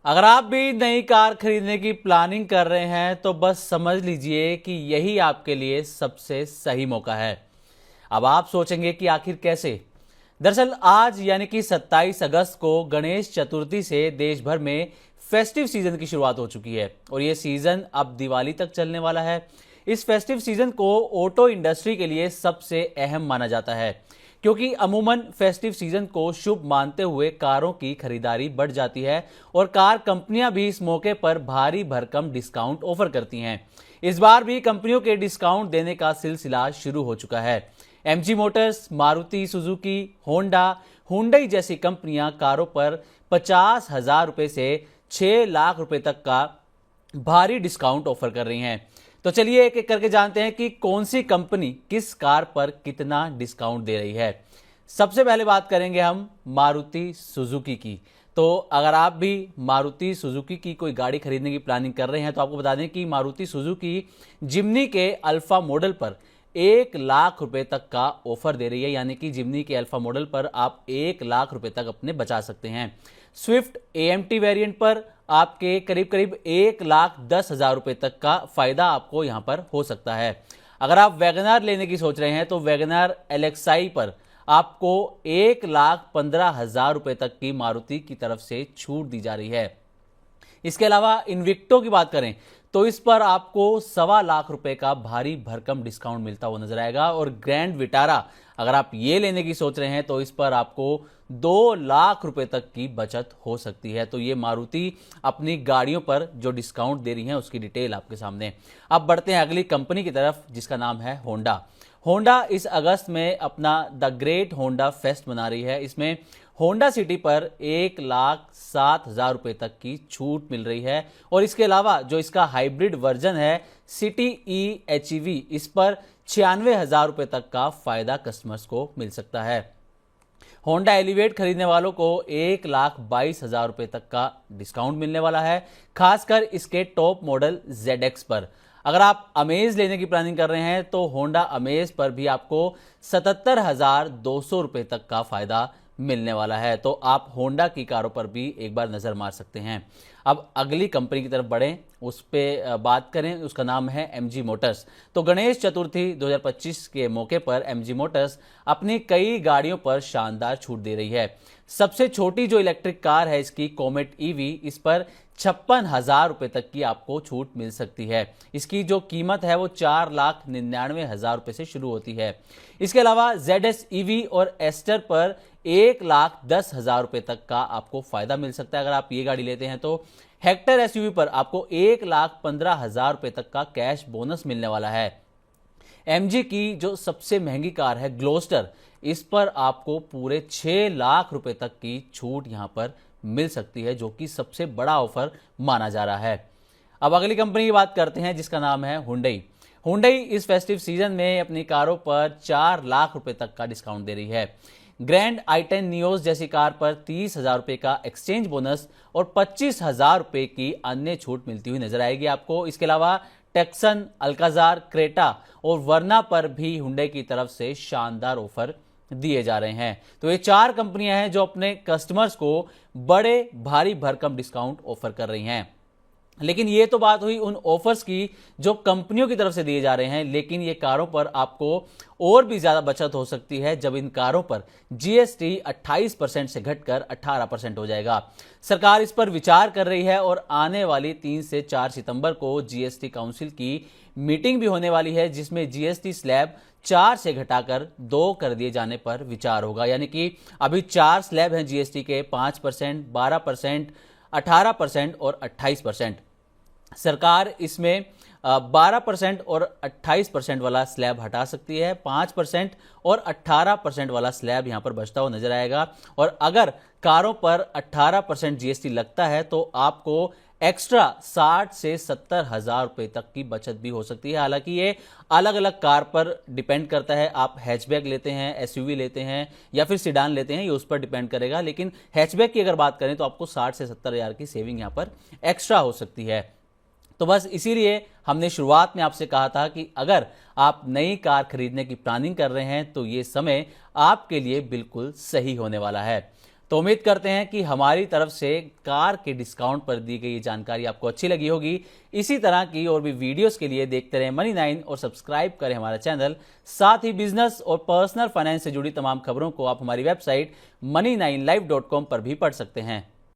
अगर आप भी नई कार खरीदने की प्लानिंग कर रहे हैं तो बस समझ लीजिए कि यही आपके लिए सबसे सही मौका है। अब आप सोचेंगे कि आखिर कैसे। दरअसल आज यानी कि 27 अगस्त को गणेश चतुर्थी से देश भर में फेस्टिव सीजन की शुरुआत हो चुकी है और ये सीजन अब दिवाली तक चलने वाला है। इस फेस्टिव सीजन को ऑटो इंडस्ट्री के लिए सबसे अहम माना जाता है क्योंकि अमूमन फेस्टिव सीजन को शुभ मानते हुए कारों की खरीदारी बढ़ जाती है और कार कंपनियां भी इस मौके पर भारी भरकम डिस्काउंट ऑफर करती हैं। इस बार भी कंपनियों के डिस्काउंट देने का सिलसिला शुरू हो चुका है। MG Motors, Maruti Suzuki, Honda, Hyundai जैसी कंपनियां कारों पर 50,000 रुपए से 6 लाख रुपए तक का भारी डिस्काउंट ऑफर कर रही हैं। तो चलिए एक एक करके जानते हैं कि कौन सी कंपनी किस कार पर कितना डिस्काउंट दे रही है। सबसे पहले बात करेंगे हम मारुति सुजुकी की। तो अगर आप भी मारुति सुजुकी की कोई गाड़ी खरीदने की प्लानिंग कर रहे हैं तो आपको बता दें कि मारुति सुजुकी जिम्नी के अल्फा मॉडल पर 1 लाख रुपए तक का ऑफर दे रही है, यानी कि जिम्नी के अल्फा मॉडल पर आप 1 लाख रुपए तक अपने बचा सकते हैं। स्विफ्ट एएमटी वेरिएंट पर आपके करीब करीब 1,10,000 रुपए तक का फायदा आपको यहां पर हो सकता है। अगर आप वैगनार लेने की सोच रहे हैं तो वैगनार एलेक्साई पर आपको 1,15,000 रुपए तक की मारुति की तरफ से छूट दी जा रही है। इसके अलावा इन्विक्टो की बात करें तो इस पर आपको 1.25 रुपए का भारी भरकम डिस्काउंट मिलता हुआ नजर आएगा और ग्रैंड विटारा अगर आप ये लेने की सोच रहे हैं तो इस पर आपको 2 लाख रुपए तक की बचत हो सकती है। तो ये मारुति अपनी गाड़ियों पर जो डिस्काउंट दे रही है उसकी डिटेल आपके सामने। अब बढ़ते हैं अगली कंपनी की तरफ जिसका नाम है होंडा। होंडा इस अगस्त में अपना द ग्रेट होंडा फेस्ट मना रही है। इसमें होंडा सिटी पर 1,07,000 रुपए तक की छूट मिल रही है और इसके अलावा जो इसका हाइब्रिड वर्जन है सिटी ई एचईवी, इस पर 96,000 रुपए तक का फायदा कस्टमर्स को मिल सकता है। होंडा एलिवेट खरीदने वालों को 1,22,000 रुपए तक का डिस्काउंट मिलने वाला है, खासकर इसके टॉप मॉडल ZX पर। अगर आप अमेज लेने की प्लानिंग कर रहे हैं तो होंडा अमेज पर भी आपको 77,200 रुपए तक का फायदा मिलने वाला है। तो आप होंडा की कारों पर भी एक बार नजर मार सकते हैं। अब अगली कंपनी की तरफ बढ़ें, उस पर बात करें, उसका नाम है एमजी मोटर्स। तो गणेश चतुर्थी 2025 के मौके पर एमजी मोटर्स अपनी कई गाड़ियों पर शानदार छूट दे रही है। सबसे छोटी जो इलेक्ट्रिक कार है इसकी कॉमेट ईवी, इस पर 56,000 रुपए तक की आपको छूट मिल सकती है। इसकी जो कीमत है वो 4,99,000 रुपए से शुरू होती है। इसके अलावा ZS ईवी और एस्टर पर 1,10,000 रुपए तक का आपको फायदा मिल सकता है अगर आप ये गाड़ी लेते हैं। तो हेक्टर एसयूवी पर आपको 1,15,000 रुपए तक का कैश बोनस मिलने वाला है। एमजी की जो सबसे महंगी कार है ग्लोस्टर, इस पर आपको पूरे 6 लाख रुपए तक की छूट यहां पर मिल सकती है, जो कि सबसे बड़ा ऑफर माना जा रहा है। अब अगली कंपनी की बात करते हैं जिसका नाम है हुंडई। हुंडई इस फेस्टिव सीजन में अपनी कारों पर 4 लाख रुपए तक का डिस्काउंट दे रही है। ग्रैंड i10 नियोस जैसी कार पर 30,000 रुपए का एक्सचेंज बोनस और 25,000 रुपए की अन्य छूट मिलती हुई नजर आएगी आपको। इसके अलावा टेक्सन, अल्काजार, क्रेटा और वर्ना पर भी हुंडई की तरफ से शानदार ऑफर दिए जा रहे हैं। तो ये 4 कंपनियां हैं जो अपने कस्टमर्स को बड़े भारी भरकम डिस्काउंट ऑफर कर रही हैं। लेकिन ये तो बात हुई उन ऑफर्स की जो कंपनियों की तरफ से दिए जा रहे हैं, लेकिन ये कारों पर आपको और भी ज्यादा बचत हो सकती है जब इन कारों पर जीएसटी 28% से घटकर 18% हो जाएगा। सरकार इस पर विचार कर रही है और आने वाली 3 से 4 सितंबर को जीएसटी काउंसिल की मीटिंग भी होने वाली है जिसमें जीएसटी स्लैब 4 से घटाकर 2 कर दिए जाने पर विचार होगा। यानी कि अभी 4 स्लैब हैं जीएसटी के, 5%, 12%, 18% और 28%। सरकार इसमें 12% और 28% वाला स्लैब हटा सकती है। 5% और 18% वाला स्लैब यहां पर बचता हुआ नजर आएगा। और अगर कारों पर 18% जीएसटी लगता है तो आपको एक्स्ट्रा 60 से 70,000 रुपए तक की बचत भी हो सकती है। हालांकि ये अलग अलग कार पर डिपेंड करता है, आप हैचबैक लेते हैं, एसयूवी लेते हैं या फिर सिडान लेते हैं, ये उस पर डिपेंड करेगा। लेकिन हैचबैक की अगर बात करें तो आपको 60 से 70,000 की सेविंग यहां पर एक्स्ट्रा हो सकती है। तो बस इसीलिए हमने शुरुआत में आपसे कहा था कि अगर आप नई कार खरीदने की प्लानिंग कर रहे हैं तो ये समय आपके लिए बिल्कुल सही होने वाला है। तो उम्मीद करते हैं कि हमारी तरफ से कार के डिस्काउंट पर दी गई जानकारी आपको अच्छी लगी होगी। इसी तरह की और भी वीडियोस के लिए देखते रहें Money9 और सब्सक्राइब करें हमारा चैनल। साथ ही बिजनेस और पर्सनल फाइनेंस से जुड़ी तमाम खबरों को आप हमारी वेबसाइट money9live.com पर भी पढ़ सकते हैं।